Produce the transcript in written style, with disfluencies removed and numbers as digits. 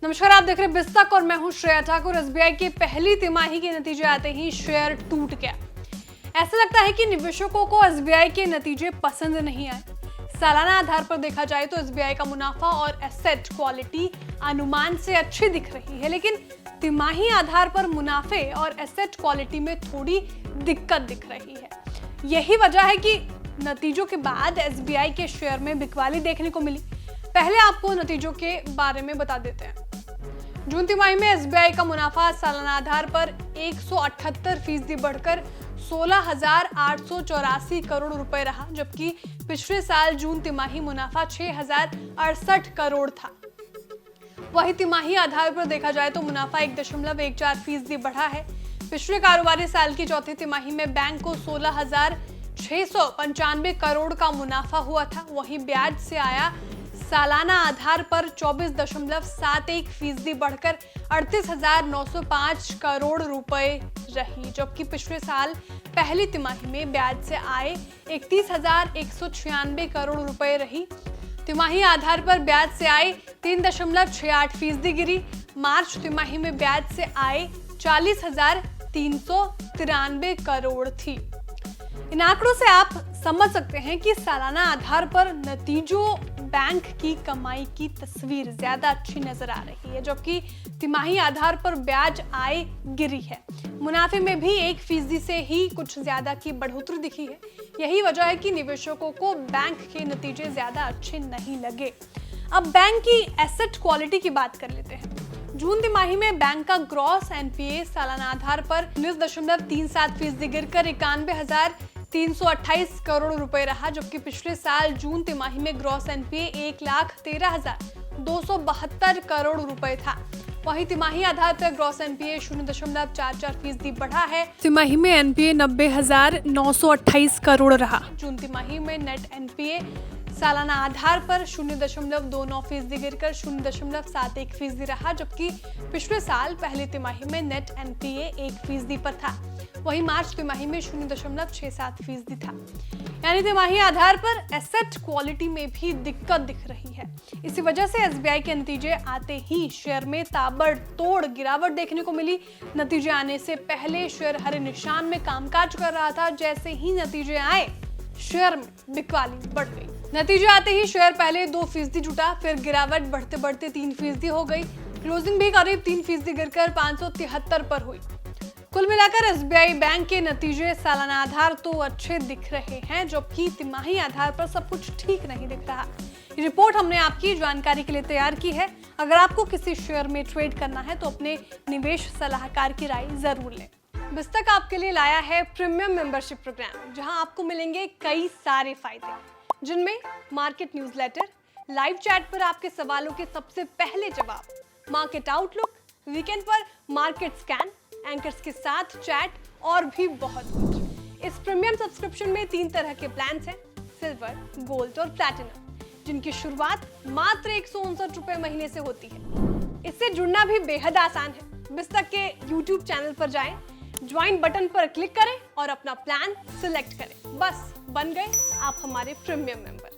नमस्कार, आप देख रहे हैं बिस्तक और मैं हूं श्रेया ठाकुर। एसबीआई की पहली तिमाही के नतीजे आते ही शेयर टूट गया। ऐसा लगता है कि निवेशकों को एसबीआई के नतीजे पसंद नहीं आए। सालाना आधार पर देखा जाए तो एसबीआई का मुनाफा और एसेट क्वालिटी अनुमान से अच्छी दिख रही है, लेकिन तिमाही आधार पर मुनाफे और एसेट क्वालिटी में थोड़ी दिक्कत दिख रही है। यही वजह है कि नतीजों के बाद एसबीआई के शेयर में बिकवाली देखने को मिली। पहले आपको नतीजों के बारे में बता देते हैं। जून तिमाही में एसबीआई का मुनाफा सालाना आधार पर 178% बढ़कर 16,884 करोड़ रुपए रहा, जबकि पिछले साल जून तिमाही मुनाफा 6,068 करोड़ था। वही तिमाही आधार पर देखा जाए तो मुनाफा 1.14% बढ़ा है। पिछले कारोबारी साल की चौथी तिमाही में बैंक को 16,695 करोड़ का मुनाफा हुआ था। वहीं ब्याज से आया सालाना आधार पर 24.71% बढ़कर 38,905 करोड़ रुपए रही, जबकि पिछले साल पहली तिमाही में ब्याज से आए 31,196 करोड़ रुपए रही। तिमाही आधार पर ब्याज से आए 3.68% गिरी। मार्च तिमाही में ब्याज से आए 40,393 करोड़ थी। इन आंकड़ों से आप समझ सकते हैं कि सालाना आधार पर नतीजों बैंक की कमाई की तस्वीर ज्यादा अच्छी नजर आ रही है, जबकि तिमाही आधार पर ब्याज आय गिरी है। मुनाफे में भी 1% से ही कुछ ज्यादा की बढ़ोतरी दिखी है। यही वजह है कि निवेशकों को बैंक के नतीजे ज्यादा अच्छे नहीं लगे। अब बैंक की एसेट क्वालिटी की बात कर लेते हैं। जून तिमाही में बैंक का ग्रॉस एनपीए सालाना आधार पर 19.37% गिरकर 91,328 करोड़ रुपए रहा, जबकि पिछले साल जून तिमाही में ग्रॉस एनपीए 1,13,272 करोड़ रुपए था। वहीं तिमाही आधार पर ग्रॉस एनपीए 0.44% बढ़ा है। तिमाही में एनपीए 90,928 करोड़ रहा। जून तिमाही में नेट एनपीए सालाना आधार पर 0.29% गिरकर 0.71% रहा, जबकि पिछले साल पहली तिमाही में नेट एनपीए 1% पर था। वहीं मार्च तिमाही में 0.67% था। यानी तिमाही आधार पर एसेट क्वालिटी में भी दिक्कत दिख रही है। इसी वजह से एसबीआई के नतीजे आते ही शेयर में ताबड़तोड़ गिरावट देखने को मिली। नतीजे आने से पहले शेयर हरे निशान में कामकाज कर रहा था। जैसे ही नतीजे आए, शेयर में बिकवाली बढ़ गई। नतीजे आते ही शेयर पहले 2% जुटा, फिर गिरावट बढ़ते बढ़ते 3% हो गई। क्लोजिंग भी करीब 3% गिरकर 573 पर हुई। कुल मिलाकर एसबीआई बैंक के नतीजे सालाना आधार तो अच्छे दिख रहे हैं, जबकि तिमाही आधार पर सब कुछ ठीक नहीं दिख रहा। ये रिपोर्ट हमने आपकी जानकारी के लिए तैयार की है। अगर आपको किसी शेयर में ट्रेड करना है तो अपने निवेश सलाहकार की राय जरूर लें। बिस्तक आपके लिए लाया है प्रीमियम मेंबरशिप प्रोग्राम, जहां आपको मिलेंगे कई सारे फायदे, जिनमें मार्केट न्यूज़लेटर, लाइव चैट पर आपके सवालों के सबसे पहले जवाब, मार्केट आउटलुक, वीकेंड पर मार्केट स्कैन, एंकर्स के साथ चैट और भी बहुत कुछ। इस प्रीमियम सब्सक्रिप्शन में 3 तरह के प्लान्स हैं, सिल्वर, गोल्ड और प्लैटिनम, जिनकी शुरुआत मात्र 159 रुपए महीने से होती है। इससे जुड़ना भी बेहद आसान है। बिस्तक के YouTube चैनल पर जाएं, ज्वाइन बटन पर क्लिक करें और अपना प्लान सिलेक्ट करें। बस बन गए आप हमारे प्रीमियम मेंबर।